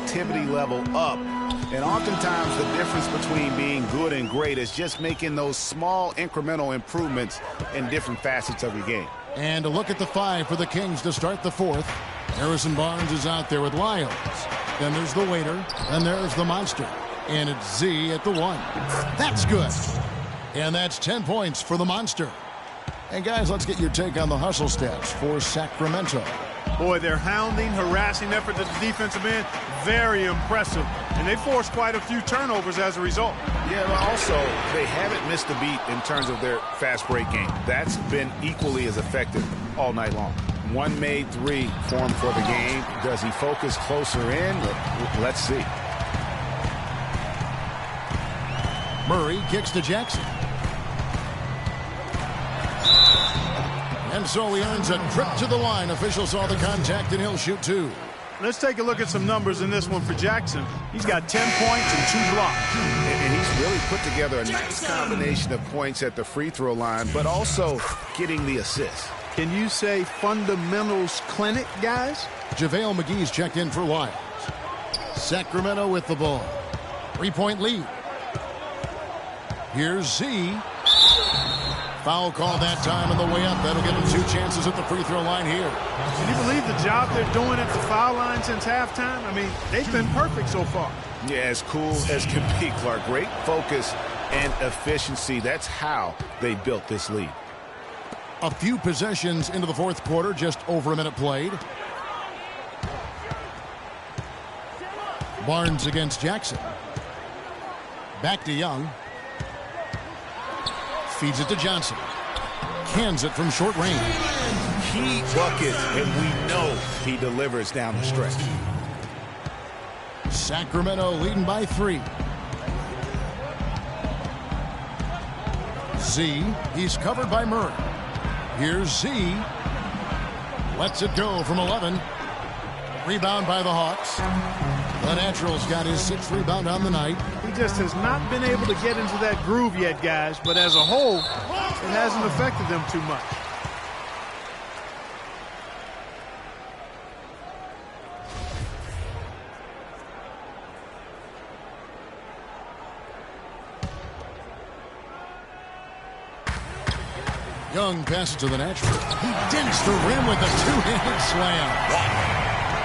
activity level up. And oftentimes the difference between being good and great is just making those small incremental improvements in different facets of your game. And a look at the 5 for the Kings to start the 4th. Harrison Barnes is out there with Lyles. Then there's the waiter. And there's the monster. And it's Z at the 1. That's good. And that's 10 points for the monster. And guys, let's get your take on the hustle stats for Sacramento. Boy, their hounding, harassing effort at the defensive end, very impressive. And they forced quite a few turnovers as a result. Yeah, but also, they haven't missed a beat in terms of their fast break game. That's been equally as effective all night long. 1 made 3 formed for the game. Does he focus closer in? Let's see. Murray kicks to Jackson. And so he earns a trip to the line. Officials saw the contact, and he'll shoot 2. Let's take a look at some numbers in this one for Jackson. He's got 10 points and 2 blocks. And he's really put together a nice combination of points at the free throw line, but also getting the assist. Can you say fundamentals clinic, guys? JaVale McGee's checked in for Lyles. Sacramento with the ball. 3-point lead. Here's Z. Foul call that time on the way up. That'll give them 2 chances at the free throw line here. Can you believe the job they're doing at the foul line since halftime? I mean, they've been perfect so far. Yeah, as cool as can be, Clark. Great focus and efficiency. That's how they built this lead. A few possessions into the 4th quarter, just over a minute played. Barnes against Jackson. Back to Young. Feeds it to Johnson. Cans it from short range. Key buckets, and we know he delivers down the stretch. Sacramento leading by 3. Z, he's covered by Murray. Here's Z. Lets it go from 11. Rebound by the Hawks. The Natural's got his 6th rebound on the night. He just has not been able to get into that groove yet, guys. But as a whole, it hasn't affected them too much. Young passes to the Natural. He dinks the rim with a 2-handed slam.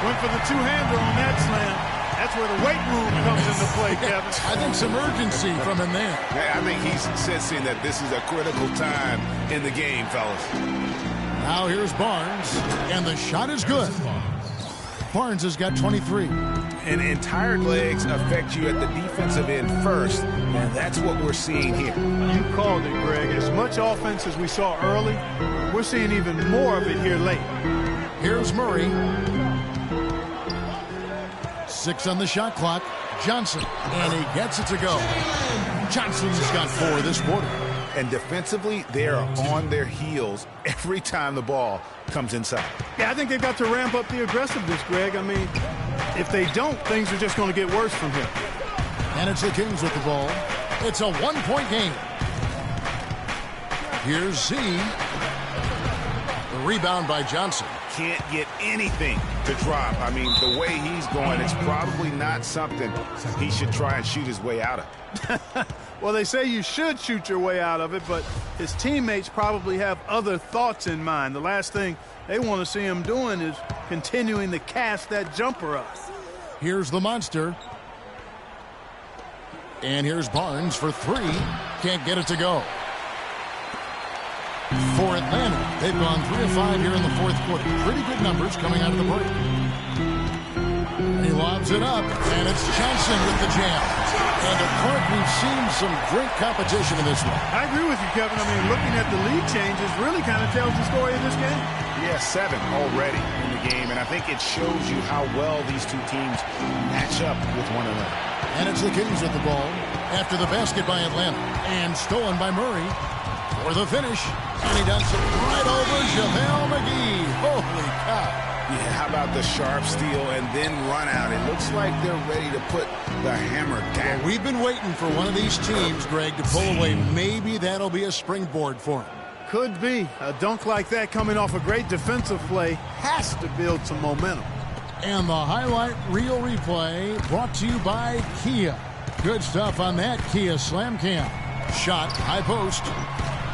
Went for the 2-hander on that slam. That's where the weight room comes into play, Kevin. I think some urgency from him there. I think he's sensing that this is a critical time in the game, fellas. Now here's Barnes, and the shot is good. Barnes has got 23. And tired legs affect you at the defensive end first, and that's what we're seeing here. You called it, Greg. As much offense as we saw early, we're seeing even more of it here late. Here's Murray. 6 on the shot clock. Johnson, and he gets it to go. Johnson's got 4 this quarter. And defensively, they are on their heels every time the ball comes inside. Yeah, I think they've got to ramp up the aggressiveness, Greg. I mean, if they don't, things are just going to get worse from here. And it's the Kings with the ball. It's a 1-point game. Here's Z. The rebound by Johnson. Can't get anything to drop. I mean, the way he's going, it's probably not something he should try and shoot his way out of. Well, they say you should shoot your way out of it, but his teammates probably have other thoughts in mind. The last thing they want to see him doing is continuing to cast that jumper up. Here's the monster. And here's Barnes for 3. Can't get it to go. For Atlanta, they've gone 3 of 5 here in the 4th quarter. Pretty good numbers coming out of the break. And he lobs it up, and it's Johnson with the jam. And at Clark, we've seen some great competition in this one. I agree with you, Kevin. I mean, looking at the lead changes really kind of tells the story of this game. Yeah, 7 already in the game, and I think it shows you how well these two teams match up with one another. And it's the Kings with the ball after the basket by Atlanta, and stolen by Murray for the finish. And he dumps it right over JaVale McGee. Holy cow. Yeah, how about the sharp steal and then run out? It looks like they're ready to put the hammer down. Well, we've been waiting for one of these teams, Greg, to pull away. Maybe that'll be a springboard for him. Could be. A dunk like that coming off a great defensive play has to build some momentum. And the highlight reel replay brought to you by Kia. Good stuff on that Kia Slam Cam. Shot, high post,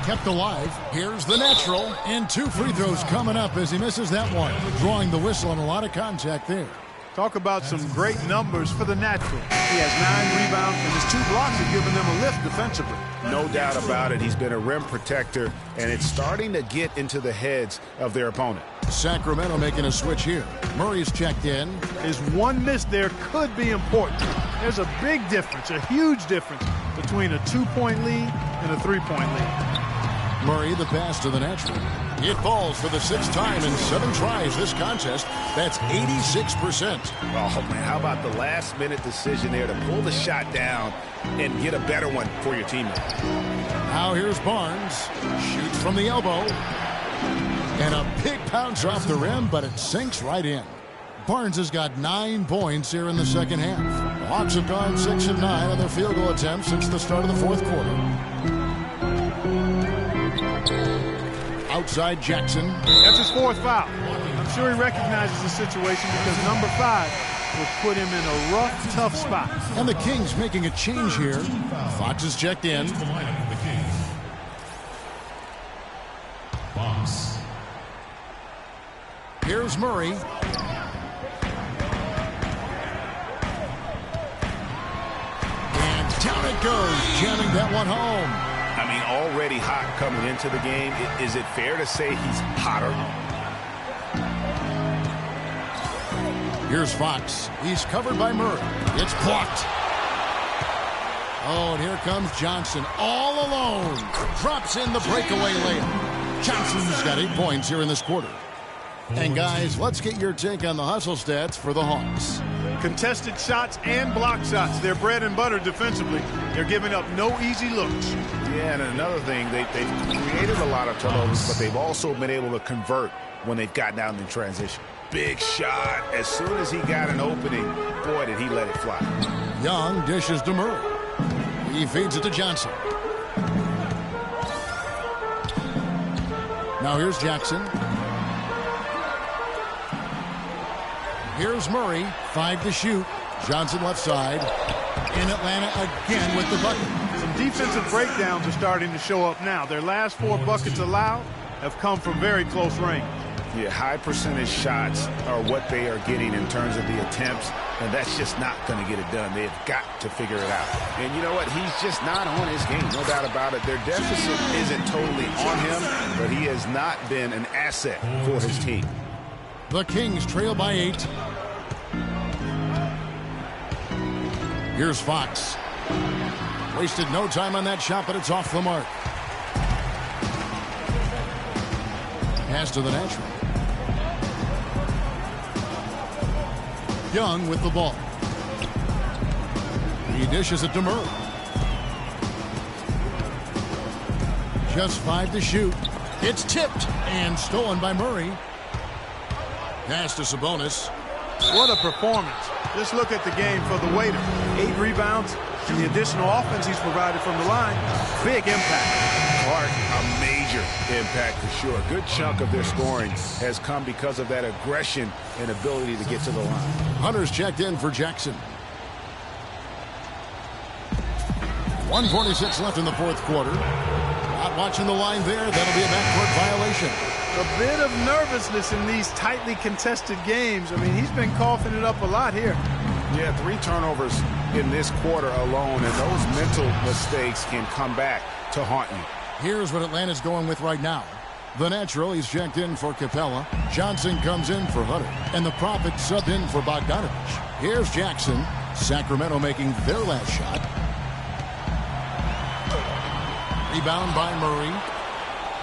kept alive. Here's the natural, and 2 free throws coming up as he misses that one. Drawing the whistle and a lot of contact there. Talk about some great numbers for the natural. He has 9 rebounds, and his 2 blocks have given them a lift defensively. No doubt about it. He's been a rim protector, and it's starting to get into the heads of their opponent. Sacramento making a switch here. Murray's checked in. His 1 miss there could be important. There's a big difference, a huge difference between a 2-point lead and a 3-point lead. Murray, the pass to the natural. It falls for the 6th time in 7 tries this contest. That's 86%. Oh, man, how about the last-minute decision there to pull the shot down and get a better one for your teammate? Now here's Barnes. Shoots from the elbow. And a big bounce off the rim, but it sinks right in. Barnes has got 9 points here in the second half. The Hawks have gone 6 of 9 on their field goal attempts since the start of the 4th quarter. Outside Jackson. That's his 4th foul. I'm sure he recognizes the situation because number 5 will put him in a rough, tough spot. And the Kings making a change here. Fox is checked in. Here's Murray. And down it goes, jamming that one home. I mean, already hot coming into the game. Is it fair to say he's hotter? Here's Fox. He's covered by Murray. It's blocked. Oh, and here comes Johnson all alone. Drops in the breakaway layup. Johnson's got 8 points here in this quarter. And guys, let's get your take on the hustle stats for the Hawks. Contested shots and block shots. They're bread and butter defensively. They're giving up no easy looks. Yeah, and another thing, they've created a lot of turnovers, but they've also been able to convert when they've gotten out in transition. Big shot. As soon as he got an opening, boy, did he let it fly. Young dishes to Murray. He feeds it to Johnson. Now here's Jackson. Here's Murray, 5 to shoot. Johnson left side. In Atlanta again with the bucket. Some defensive breakdowns are starting to show up now. Their last 4 buckets allowed have come from very close range. Yeah, high percentage shots are what they are getting in terms of the attempts, and that's just not going to get it done. They've got to figure it out. And you know what? He's just not on his game, no doubt about it. Their deficit isn't totally on him, but he has not been an asset for his team. The Kings trail by 8. Here's Fox. Wasted no time on that shot, but it's off the mark. Pass to the natural. Young with the ball. He dishes it to Murray. Just 5 to shoot. It's tipped and stolen by Murray. Pass to Sabonis. What a performance. Just look at the game for the waiter. 8 rebounds and the additional offense he's provided from the line. Big impact. Clark, a major impact for sure. A good chunk of their scoring has come because of that aggression and ability to get to the line. Hunter's checked in for Jackson. 1:46 left in the 4th quarter. Not watching the line there. That'll be a backcourt violation. A bit of nervousness in these tightly contested games. I mean, he's been coughing it up a lot here. Yeah, 3 turnovers in this quarter alone, and those mental mistakes can come back to haunt you. Here's what Atlanta's going with right now. The natural, he's checked in for Capella. Johnson comes in for Hunter. And the Prophet subbed in for Bogdanovich. Here's Jackson. Sacramento making their last shot. Rebound by Murray.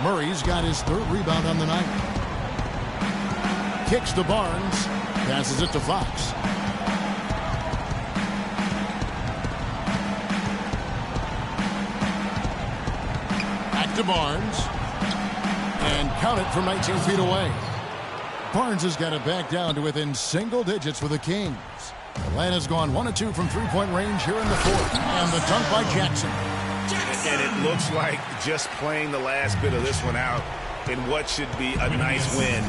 Murray's got his 3rd rebound on the night. Kicks to Barnes. Passes it to Fox. Back to Barnes. And count it from 19 feet away. Barnes has got it back down to within single digits for the Kings. Atlanta's gone 1 of 2 from 3-point range here in the 4th. And the dunk by Jackson. And it looks like just playing the last bit of this one out in what should be a nice win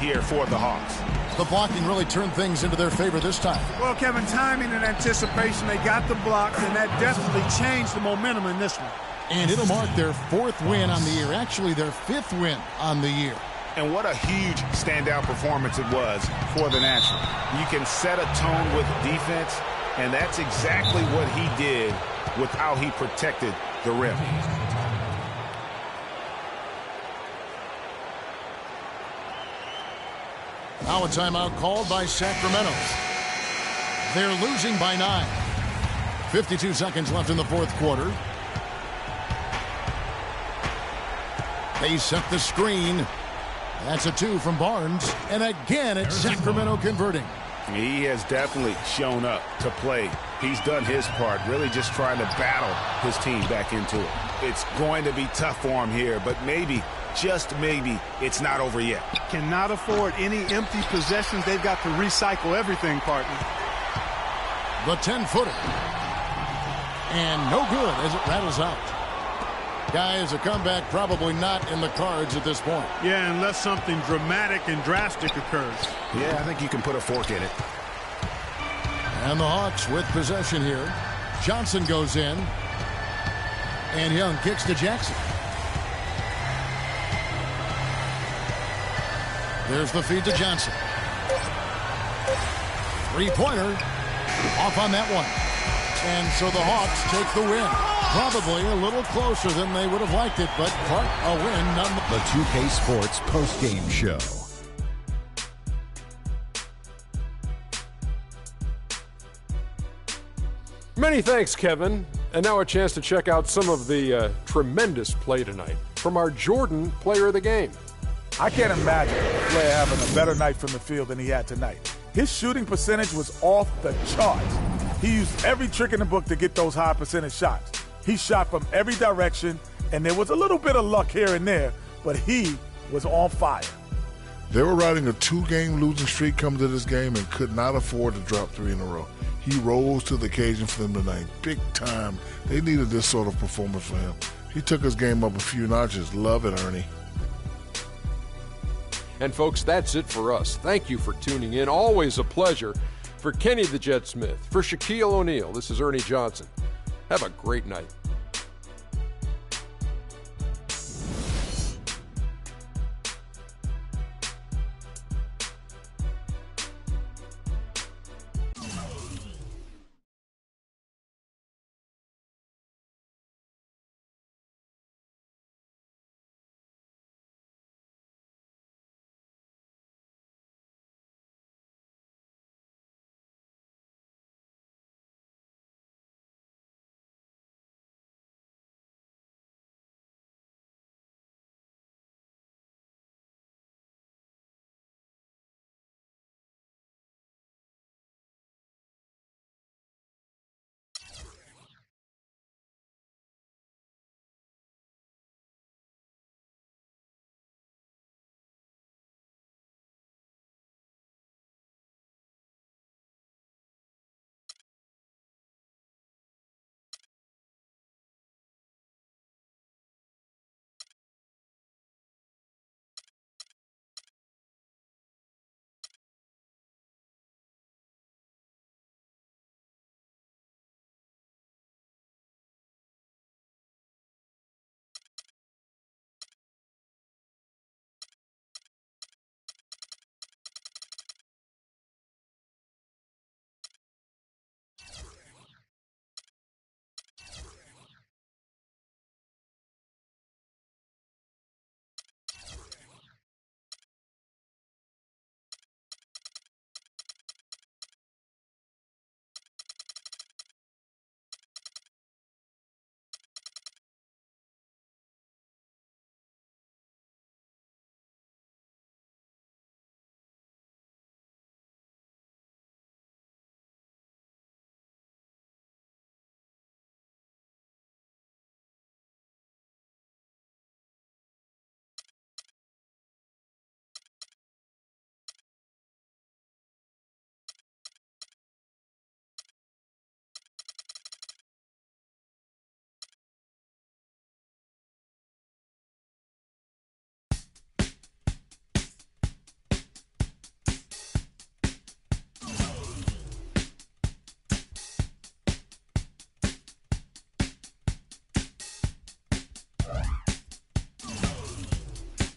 here for the Hawks. The blocking really turned things into their favor this time. Well, Kevin, timing and anticipation, they got the blocks, and that definitely changed the momentum in this one. And it'll mark their 4th win on the year, actually their 5th win on the year. And what a huge standout performance it was for the National. You can set a tone with defense, and that's exactly what he did with how he protected the rim. Now a timeout called by Sacramento. They're losing by 9. 52 seconds left in the 4th quarter. They set the screen. That's a 2 from Barnes. And again, it's Sacramento converting. He has definitely shown up to play. He's done his part, really just trying to battle his team back into it. It's going to be tough for him here, but maybe, just maybe, it's not over yet. Cannot afford any empty possessions. They've got to recycle everything, partner. The 10-footer. And no good as it rattles out. Guys, a comeback probably not in the cards at this point. Yeah, unless something dramatic and drastic occurs. Yeah, I think you can put a fork in it. And the Hawks with possession here. Johnson goes in. And Young kicks to Jackson. There's the feed to Johnson. 3-pointer. Off on that one. And so the Hawks take the win. Probably a little closer than they would have liked it, but Clark, a win nonetheless. The 2K Sports postgame show. Many thanks, Kevin. And now a chance to check out some of the tremendous play tonight from our Jordan player of the game. I can't imagine a player having a better night from the field than he had tonight. His shooting percentage was off the charts. He used every trick in the book to get those high percentage shots. He shot from every direction, and there was a little bit of luck here and there, but he was on fire. They were riding a 2-game losing streak coming to this game and could not afford to drop 3 in a row. He rose to the occasion for them tonight. Big time. They needed this sort of performance for him. He took his game up a few notches. Love it, Ernie. And folks, that's it for us. Thank you for tuning in. Always a pleasure. For Kenny the Jet Smith, for Shaquille O'Neal, this is Ernie Johnson. Have a great night.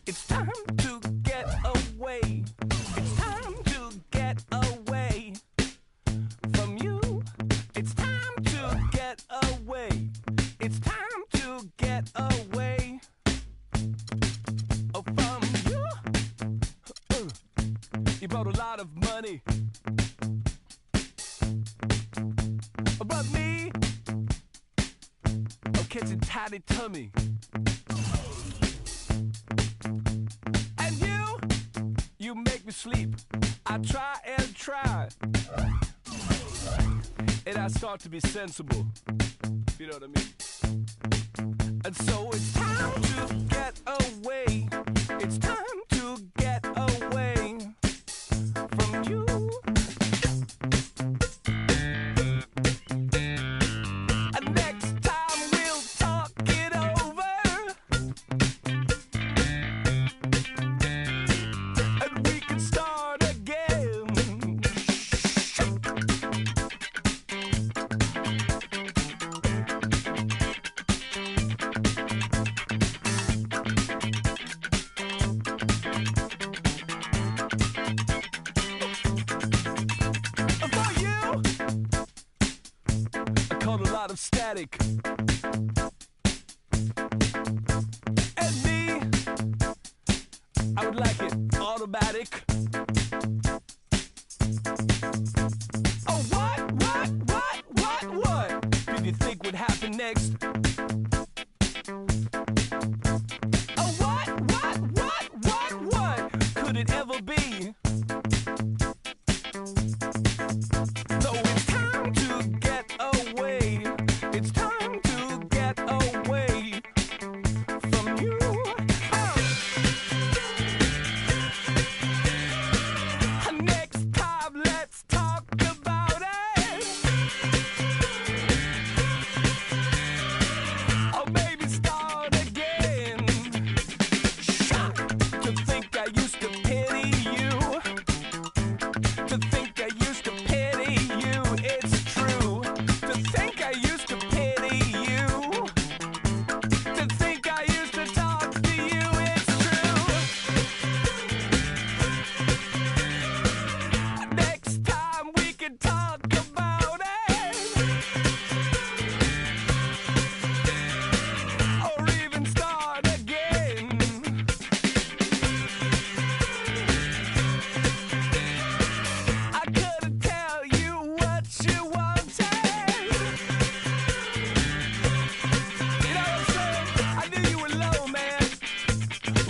It's time to get away. It's time to get away from you. It's time to get away. It's time to get away from you. You brought a lot of money, but me, I'm catching tidy tummy. And you make me sleep. I try and try, and I start to be sensible. You know what I mean? And so it's time to get away. It's time to get away from you. And next time we'll talk it over, and we can start again. For you, I caught a lot of static. And me, I would like it automatic. Oh, what did you think would happen next? Oh, what could it ever be? So it's time to get away. It's time to get away from you. Next time, let's talk about it. Or maybe start again. To think I used to pity you. To think I used to pity you. It's true. To think I used to pity you. To think I used to talk to you. It's true. Next time we can talk about it, or even start again. I couldn't tell you what you wanted. You know what I'm saying? I knew you were low, man,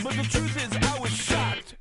but the truth is I was shocked.